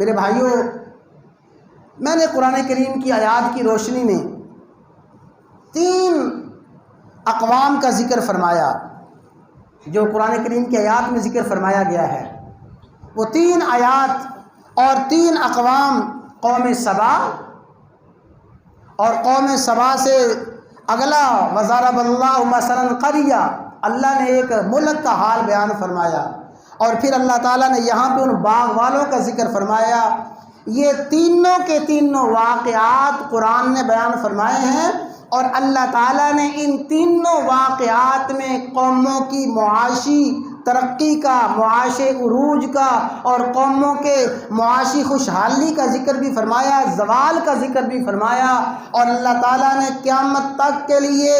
میرے بھائیوں، میں نے قرآن کریم کی آیات کی روشنی میں 3 اقوام کا ذکر فرمایا، جو قرآن کریم کی آیات میں ذکر فرمایا گیا ہے، وہ 3 آیات اور 3 اقوام قوم سبا اور قوم سبا سے اگلا وضرب اللہ مثلا قریہ، اللہ نے ایک ملک کا حال بیان فرمایا، اور پھر اللہ تعالیٰ نے یہاں پہ ان باغ والوں کا ذکر فرمایا۔ یہ تینوں کے تینوں واقعات قرآن نے بیان فرمائے ہیں، اور اللہ تعالیٰ نے ان تینوں واقعات میں قوموں کی معاشی ترقی کا، معاشی عروج کا اور قوموں کے معاشی خوشحالی کا ذکر بھی فرمایا، زوال کا ذکر بھی فرمایا، اور اللہ تعالیٰ نے قیامت تک کے لیے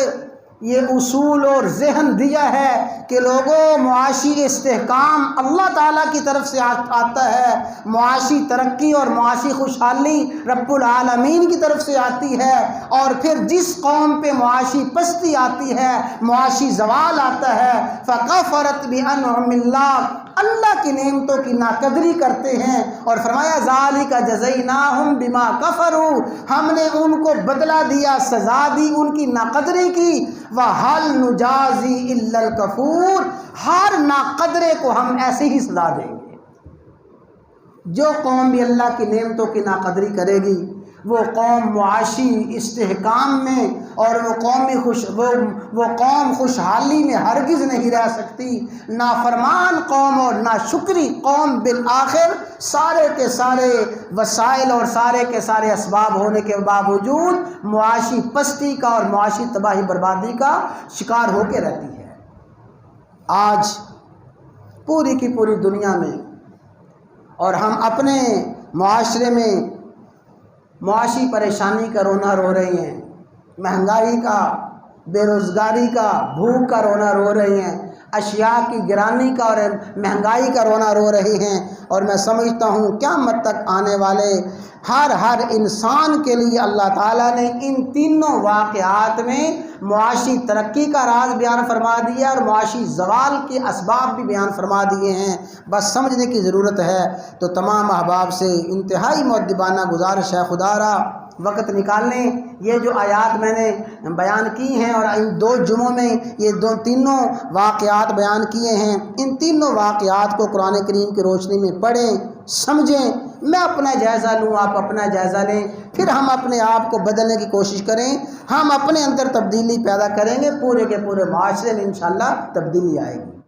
یہ اصول اور ذہن دیا ہے کہ لوگوں، معاشی استحکام اللہ تعالیٰ کی طرف سے آتا ہے، معاشی ترقی اور معاشی خوشحالی رب العالمین کی طرف سے آتی ہے، اور پھر جس قوم پہ معاشی پستی آتی ہے، معاشی زوال آتا ہے، فَكَفَرَتْ بِأَنْعُمِ اللَّهِ، اللہ کی نعمتوں کی ناقدری کرتے ہیں، اور فرمایا ذَلِكَ جَزَيْنَاهُمْ بِمَا كَفَرُوا، ہم نے ان کو بدلہ دیا، سزا دی ان کی ناقدری کی، وَهَلْ نُجَازِي إِلَّا الْكَفُورَ، ہر ناقدرے کو ہم ایسے ہی سزا دیں گے۔ جو قوم بھی اللہ کی نعمتوں کی ناقدری کرے گی، وہ قوم معاشی استحکام میں اور وہ قوم خوشحالی میں ہرگز نہیں رہ سکتی۔ نافرمان قوم اور ناشکری قوم بالآخر سارے کے سارے وسائل اور سارے کے سارے اسباب ہونے کے باوجود معاشی پستی کا اور معاشی تباہی بربادی کا شکار ہو کے رہتی ہے۔ آج پوری کی پوری دنیا میں اور ہم اپنے معاشرے میں معاشی پریشانی کا رونا رو رہے ہیں، مہنگائی کا، بے روزگاری کا، بھوک کا رونا رو رہے ہیں، اشیاء کی گرانی کا اور مہنگائی کا رونا رو رہے ہیں، اور میں سمجھتا ہوں قیامت تک آنے والے ہر انسان کے لیے اللہ تعالیٰ نے ان تینوں واقعات میں معاشی ترقی کا راز بیان فرما دیا اور معاشی زوال کے اسباب بھی بیان فرما دیے ہیں، بس سمجھنے کی ضرورت ہے۔ تو تمام احباب سے انتہائی مؤدبانہ گزارش ہے، خدا را وقت نکال لیں، یہ جو آیات میں نے بیان کی ہیں اور ان 2 جمعوں میں یہ تینوں واقعات بیان کیے ہیں، ان تینوں واقعات کو قرآن کریم کی روشنی میں پڑھیں، سمجھیں، میں اپنا جائزہ لوں، آپ اپنا جائزہ لیں، پھر ہم اپنے آپ کو بدلنے کی کوشش کریں، ہم اپنے اندر تبدیلی پیدا کریں گے، پورے کے پورے معاشرے میں انشاءاللہ تبدیلی آئے گی۔